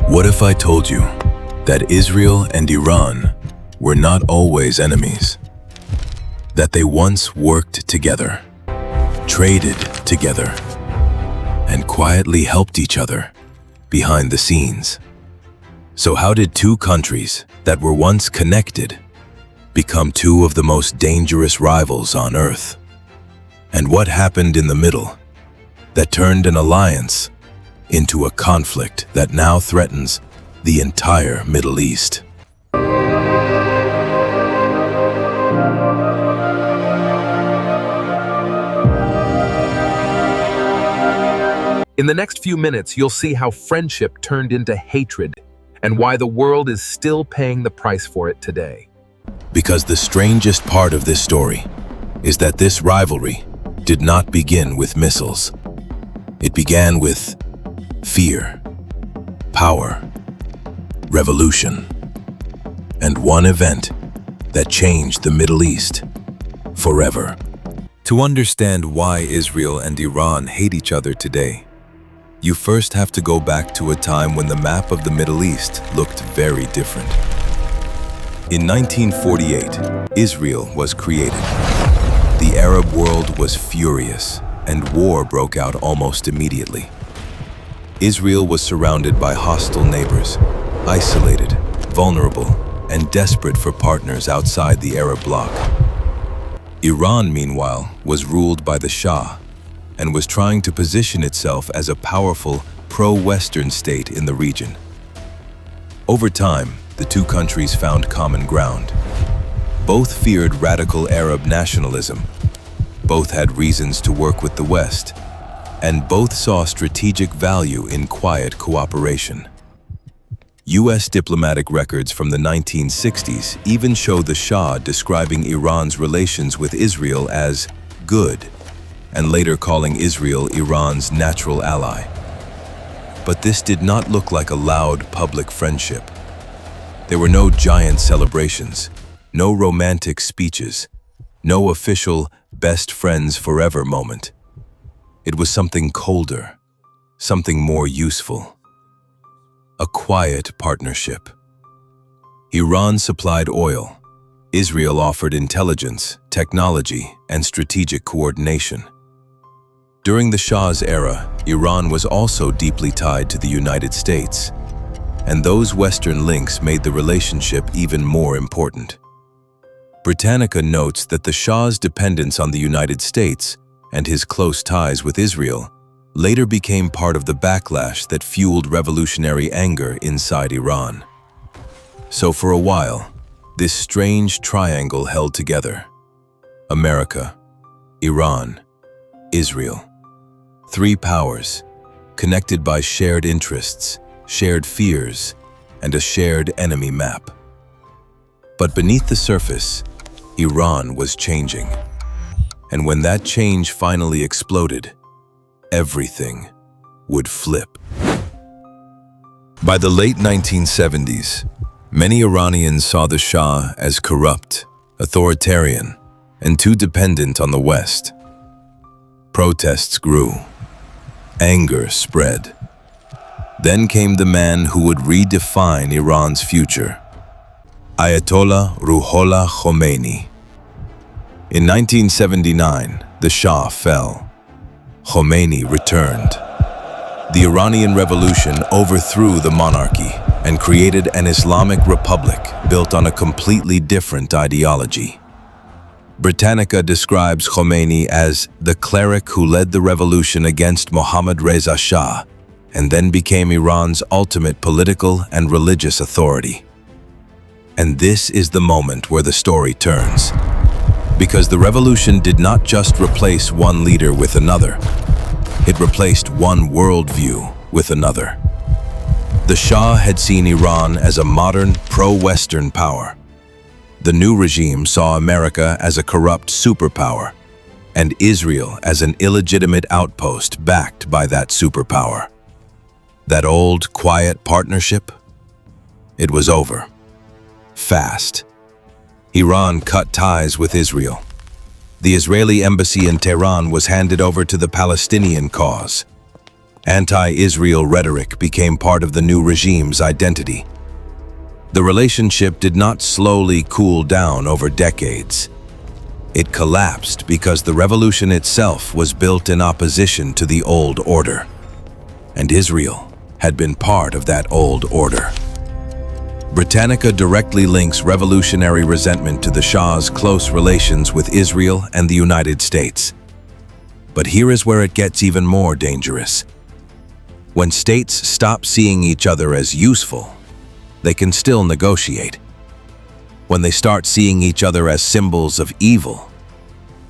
What if I told you that Israel and Iran were not always enemies? That they once worked together, traded together, and quietly helped each other behind the scenes. So how did two countries that were once connected become two of the most dangerous rivals on Earth? And what happened in the middle that turned an alliance into a conflict that now threatens the entire Middle East? In the next few minutes, you'll see how friendship turned into hatred and why the world is still paying the price for it today. Because the strangest part of this story is that this rivalry did not begin with missiles. It began with fear, power, revolution, and one event that changed the Middle East forever. To understand why Israel and Iran hate each other today, you first have to go back to a time when the map of the Middle East looked very different. In 1948, Israel was created. The Arab world was furious, and war broke out almost immediately. Israel was surrounded by hostile neighbors, isolated, vulnerable, and desperate for partners outside the Arab bloc. Iran, meanwhile, was ruled by the Shah and was trying to position itself as a powerful, pro-Western state in the region. Over time, the two countries found common ground. Both feared radical Arab nationalism. Both had reasons to work with the West, and both saw strategic value in quiet cooperation. U.S. diplomatic records from the 1960s even show the Shah describing Iran's relations with Israel as good, and later calling Israel Iran's natural ally. But this did not look like a loud public friendship. There were no giant celebrations, no romantic speeches, no official best friends forever moment. It was something colder, something more useful. A quiet partnership. Iran supplied oil. Israel offered intelligence, technology, and strategic coordination. During the Shah's era, Iran was also deeply tied to the United States, and those Western links made the relationship even more important. Britannica notes that the Shah's dependence on the United States and his close ties with Israel later became part of the backlash that fueled revolutionary anger inside Iran. So for a while, this strange triangle held together: America, Iran, Israel. Three powers, connected by shared interests, shared fears, and a shared enemy map. But beneath the surface, Iran was changing. And when that change finally exploded, everything would flip. By the late 1970s, many Iranians saw the Shah as corrupt, authoritarian, and too dependent on the West. Protests grew. Anger spread. Then came the man who would redefine Iran's future: Ayatollah Ruhollah Khomeini. In 1979, the Shah fell. Khomeini returned. The Iranian Revolution overthrew the monarchy and created an Islamic republic built on a completely different ideology. Britannica describes Khomeini as the cleric who led the revolution against Mohammad Reza Shah and then became Iran's ultimate political and religious authority. And this is the moment where the story turns. Because the revolution did not just replace one leader with another, it replaced one worldview with another. The Shah had seen Iran as a modern, pro-Western power. The new regime saw America as a corrupt superpower, and Israel as an illegitimate outpost backed by that superpower. That old, quiet partnership? It was over. Fast. Iran cut ties with Israel. The Israeli embassy in Tehran was handed over to the Palestinian cause, Anti-Israel rhetoric became part of the new regime's identity. The relationship did not slowly cool down over decades. It collapsed because the revolution itself was built in opposition to the old order. And Israel had been part of that old order. Britannica directly links revolutionary resentment to the Shah's close relations with Israel and the United States. But here is where it gets even more dangerous. When states stop seeing each other as useful, they can still negotiate. When they start seeing each other as symbols of evil,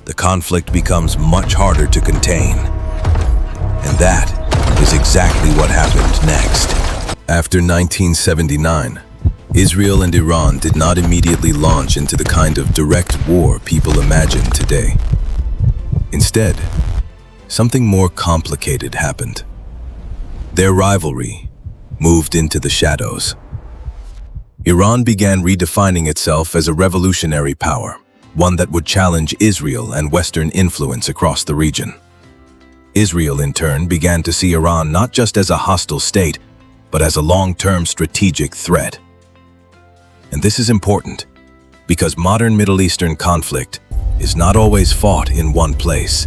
the conflict becomes much harder to contain. And that is exactly what happened next. After 1979, Israel and Iran did not immediately launch into the kind of direct war people imagine today. Instead, something more complicated happened. Their rivalry moved into the shadows. Iran began redefining itself as a revolutionary power, one that would challenge Israel and Western influence across the region. Israel, in turn, began to see Iran not just as a hostile state, but as a long-term strategic threat. And this is important, because modern Middle Eastern conflict is not always fought in one place.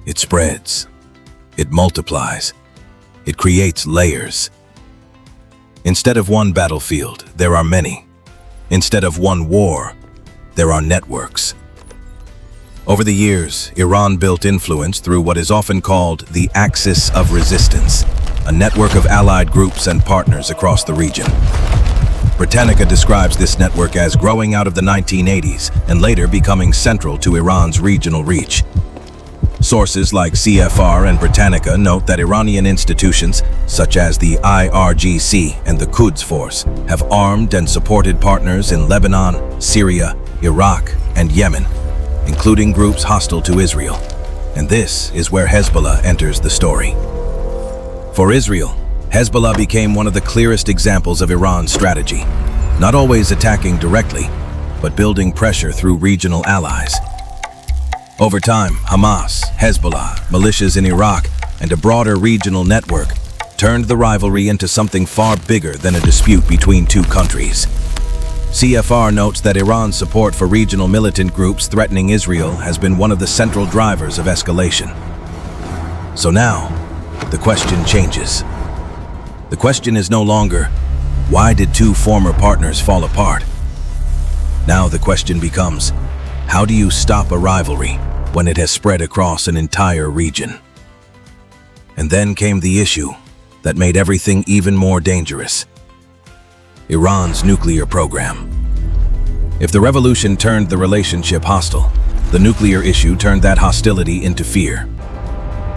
It spreads, it multiplies, it creates layers. Instead of one battlefield, there are many. Instead of one war, there are networks. Over the years, Iran built influence through what is often called the Axis of Resistance, a network of allied groups and partners across the region. Britannica describes this network as growing out of the 1980s and later becoming central to Iran's regional reach. Sources like CFR and Britannica note that Iranian institutions, such as the IRGC and the Quds Force, have armed and supported partners in Lebanon, Syria, Iraq, and Yemen, including groups hostile to Israel. And this is where Hezbollah enters the story. For Israel, Hezbollah became one of the clearest examples of Iran's strategy, not always attacking directly, but building pressure through regional allies. Over time, Hamas, Hezbollah, militias in Iraq, and a broader regional network turned the rivalry into something far bigger than a dispute between two countries. CFR notes that Iran's support for regional militant groups threatening Israel has been one of the central drivers of escalation. So now, the question changes. The question is no longer, why did two former partners fall apart? Now the question becomes, how do you stop a rivalry when it has spread across an entire region? And then came the issue that made everything even more dangerous: Iran's nuclear program. If the revolution turned the relationship hostile, the nuclear issue turned that hostility into fear.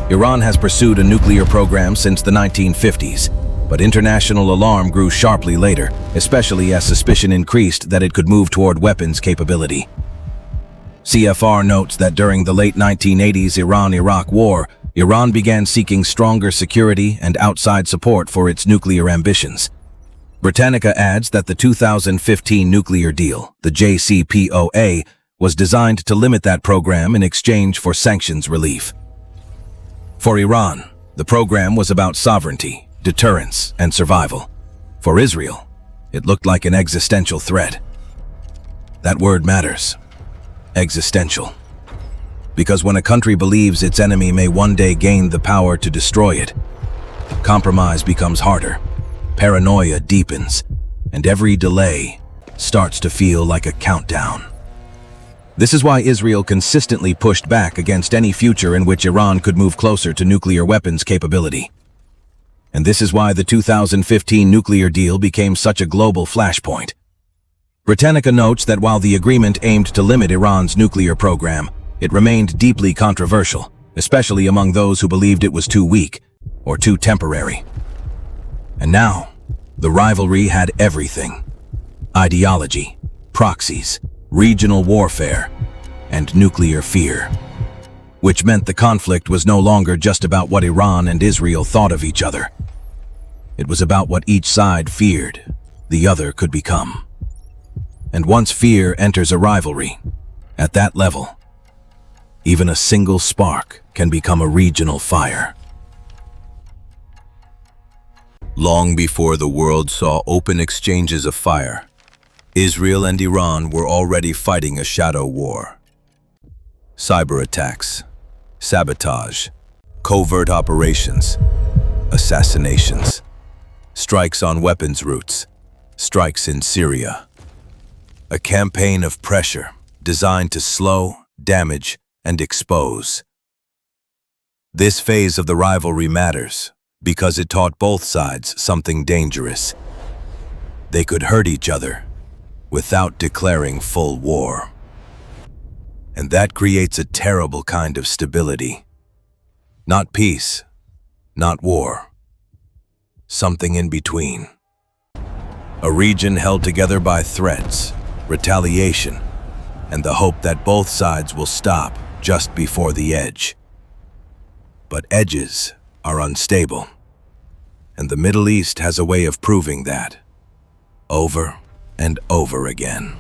Iran has pursued a nuclear program since the 1950s, but international alarm grew sharply later, especially as suspicion increased that it could move toward weapons capability. CFR notes that during the late 1980s Iran-Iraq War, Iran began seeking stronger security and outside support for its nuclear ambitions. Britannica adds that the 2015 nuclear deal, the JCPOA, was designed to limit that program in exchange for sanctions relief. For Iran, the program was about sovereignty, deterrence, and survival. For Israel, it looked like an existential threat. That word matters. Existential. Because when a country believes its enemy may one day gain the power to destroy it, compromise becomes harder, paranoia deepens, and every delay starts to feel like a countdown. This is why Israel consistently pushed back against any future in which Iran could move closer to nuclear weapons capability. And this is why the 2015 nuclear deal became such a global flashpoint. Britannica notes that while the agreement aimed to limit Iran's nuclear program, it remained deeply controversial, especially among those who believed it was too weak or too temporary. And now, the rivalry had everything: ideology, proxies, regional warfare, and nuclear fear. Which meant the conflict was no longer just about what Iran and Israel thought of each other. It was about what each side feared the other could become. And once fear enters a rivalry, at that level, even a single spark can become a regional fire. Long before the world saw open exchanges of fire, Israel and Iran were already fighting a shadow war. Cyber attacks, sabotage, covert operations, assassinations, strikes on weapons routes, strikes in Syria. A campaign of pressure designed to slow, damage, and expose. This phase of the rivalry matters because it taught both sides something dangerous. They could hurt each other without declaring full war. And that creates a terrible kind of stability. Not peace, not war. Something in between. A region held together by threats, retaliation, and the hope that both sides will stop just before the edge. But edges are unstable, and the Middle East has a way of proving that, over and over again.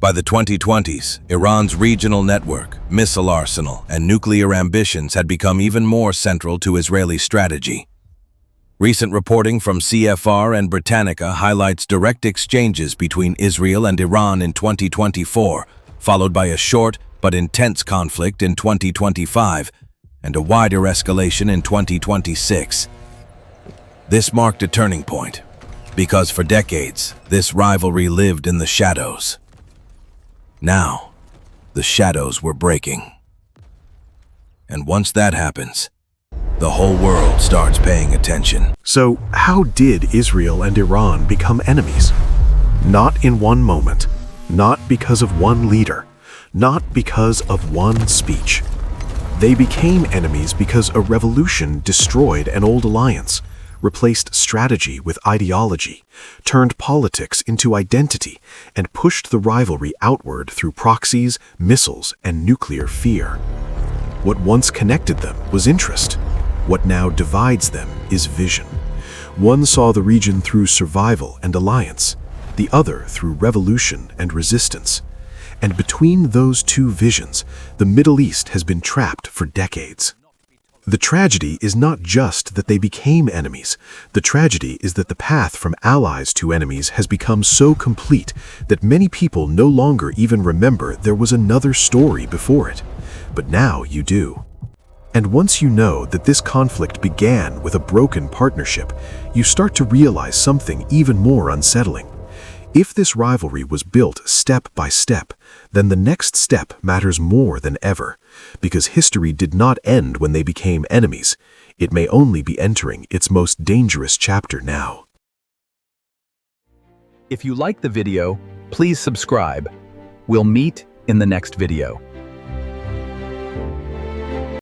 By the 2020s, Iran's regional network, missile arsenal, and nuclear ambitions had become even more central to Israeli strategy. Recent reporting from CFR and Britannica highlights direct exchanges between Israel and Iran in 2024, followed by a short but intense conflict in 2025, and a wider escalation in 2026. This marked a turning point, because for decades, this rivalry lived in the shadows. Now, the shadows were breaking. And once that happens, the whole world starts paying attention. So, how did Israel and Iran become enemies? Not in one moment, not because of one leader, not because of one speech. They became enemies because a revolution destroyed an old alliance, replaced strategy with ideology, turned politics into identity, and pushed the rivalry outward through proxies, missiles, and nuclear fear. What once connected them was interest. What now divides them is vision. One saw the region through survival and alliance, the other through revolution and resistance. And between those two visions, the Middle East has been trapped for decades. The tragedy is not just that they became enemies. The tragedy is that the path from allies to enemies has become so complete that many people no longer even remember there was another story before it. But now you do. And once you know that this conflict began with a broken partnership, you start to realize something even more unsettling. If this rivalry was built step by step, then the next step matters more than ever, because history did not end when they became enemies. It may only be entering its most dangerous chapter now. If you like the video, please subscribe. We'll meet in the next video.